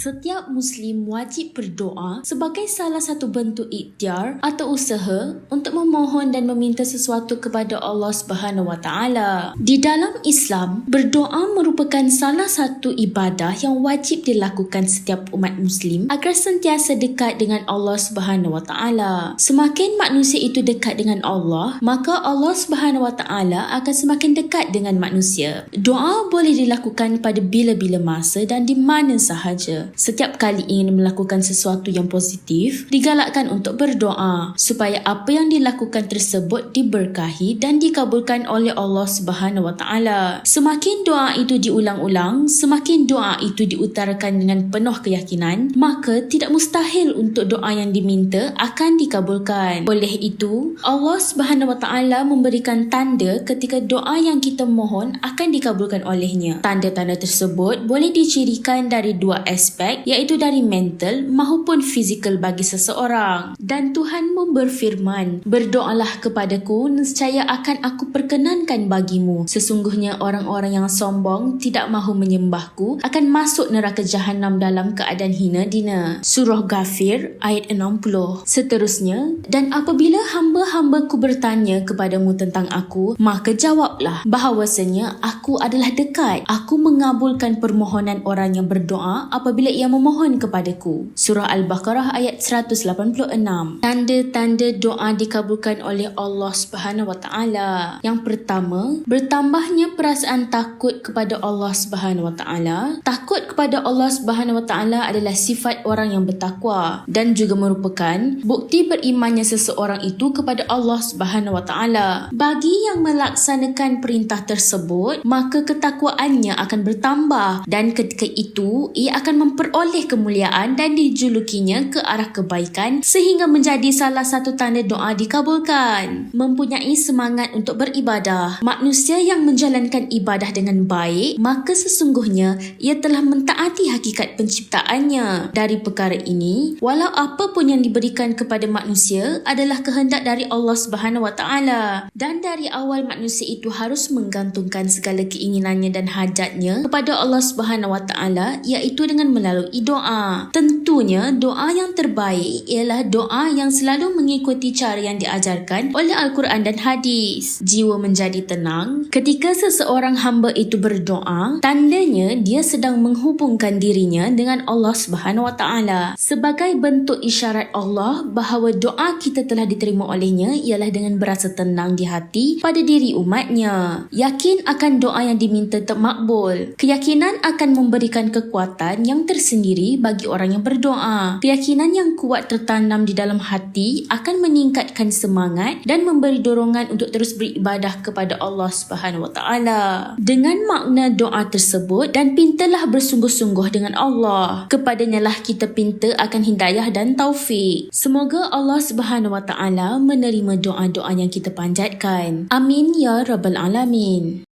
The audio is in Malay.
Setiap Muslim wajib berdoa sebagai salah satu bentuk ikhtiar atau usaha untuk memohon dan meminta sesuatu kepada Allah Subhanahu Wa Taala. Di dalam Islam, berdoa merupakan salah satu ibadah yang wajib dilakukan setiap umat Muslim agar sentiasa dekat dengan Allah Subhanahu Wa Taala. Semakin manusia itu dekat dengan Allah, maka Allah Subhanahu Wa Taala akan semakin dekat dengan manusia. Doa boleh dilakukan pada bila-bila masa dan di mana sahaja. Setiap kali ingin melakukan sesuatu yang positif, digalakkan untuk berdoa supaya apa yang dilakukan tersebut diberkahi dan dikabulkan oleh Allah Subhanahu Wa Taala. Semakin doa itu diulang-ulang, semakin doa itu diutarakan dengan penuh keyakinan, maka tidak mustahil untuk doa yang diminta akan dikabulkan. Oleh itu, Allah Subhanahu Wa Taala memberikan tanda ketika doa yang kita mohon akan dikabulkan olehnya. Tanda-tanda tersebut boleh dicirikan dari dua aspek, iaitu dari mental maupun fizikal bagi seseorang. Dan Tuhanmu berfirman, "Berdoalah kepadaku, nescaya akan aku perkenankan bagimu. Sesungguhnya orang-orang yang sombong tidak mahu menyembahku akan masuk neraka jahanam dalam keadaan hina dina." Surah Ghafir ayat 60. Seterusnya, "Dan apabila hamba-hambaku bertanya kepadamu tentang aku, maka jawablah bahawasanya aku adalah dekat. Aku mengabulkan permohonan orang yang berdoa apabila ia memohon kepadaku." Surah Al-Baqarah ayat 186. Tanda-tanda doa dikabulkan oleh Allah Subhanahu Wa Taala. Yang pertama, bertambahnya perasaan takut kepada Allah Subhanahu Wa Taala. Takut kepada Allah Subhanahu Wa Taala adalah sifat orang yang bertakwa dan juga merupakan bukti berimannya seseorang itu kepada Allah Subhanahu Wa Taala. Bagi yang melaksanakan perintah tersebut, maka ketakwaannya akan bertambah dan ketika itu ia akan memperoleh kemuliaan dan dijulukinya ke arah kebaikan sehingga menjadi salah satu tanda doa dikabulkan. Mempunyai semangat untuk beribadah. Manusia yang menjalankan ibadah dengan baik, maka sesungguhnya ia telah mentaati hakikat penciptaannya. Dari perkara ini, walau apa pun yang diberikan kepada manusia adalah kehendak dari Allah Subhanahu Wa Taala, dan dari awal manusia itu harus menggantungkan segala keinginannya dan hajatnya kepada Allah Subhanahu Wa Taala, iaitu dengan melalui doa. Tentunya doa yang terbaik ialah doa yang selalu mengikuti cara yang diajarkan oleh Al-Quran dan hadis. Jiwa menjadi tenang ketika seseorang hamba itu berdoa, tandanya dia sedang menghubungkan dirinya dengan Allah Subhanahu Wa Taala. Sebagai bentuk isyarat Allah bahawa doa kita telah diterima olehnya ialah dengan berasa tenang di hati pada diri umatnya. Yakin akan doa yang diminta termakbul. Keyakinan akan memberikan kekuatan yang tersendiri bagi orang yang berdoa. Keyakinan yang kuat tertanam di dalam hati akan meningkatkan semangat dan memberi dorongan untuk terus beribadah kepada Allah Subhanahu Wa Taala. Dengan makna doa tersebut, dan pintalah bersungguh-sungguh dengan Allah. Kepadanya lah kita pinta akan hidayah dan taufik. Semoga Allah Subhanahu Wa Taala menerima doa-doa yang kita panjatkan. Amin ya Rabbal Alamin.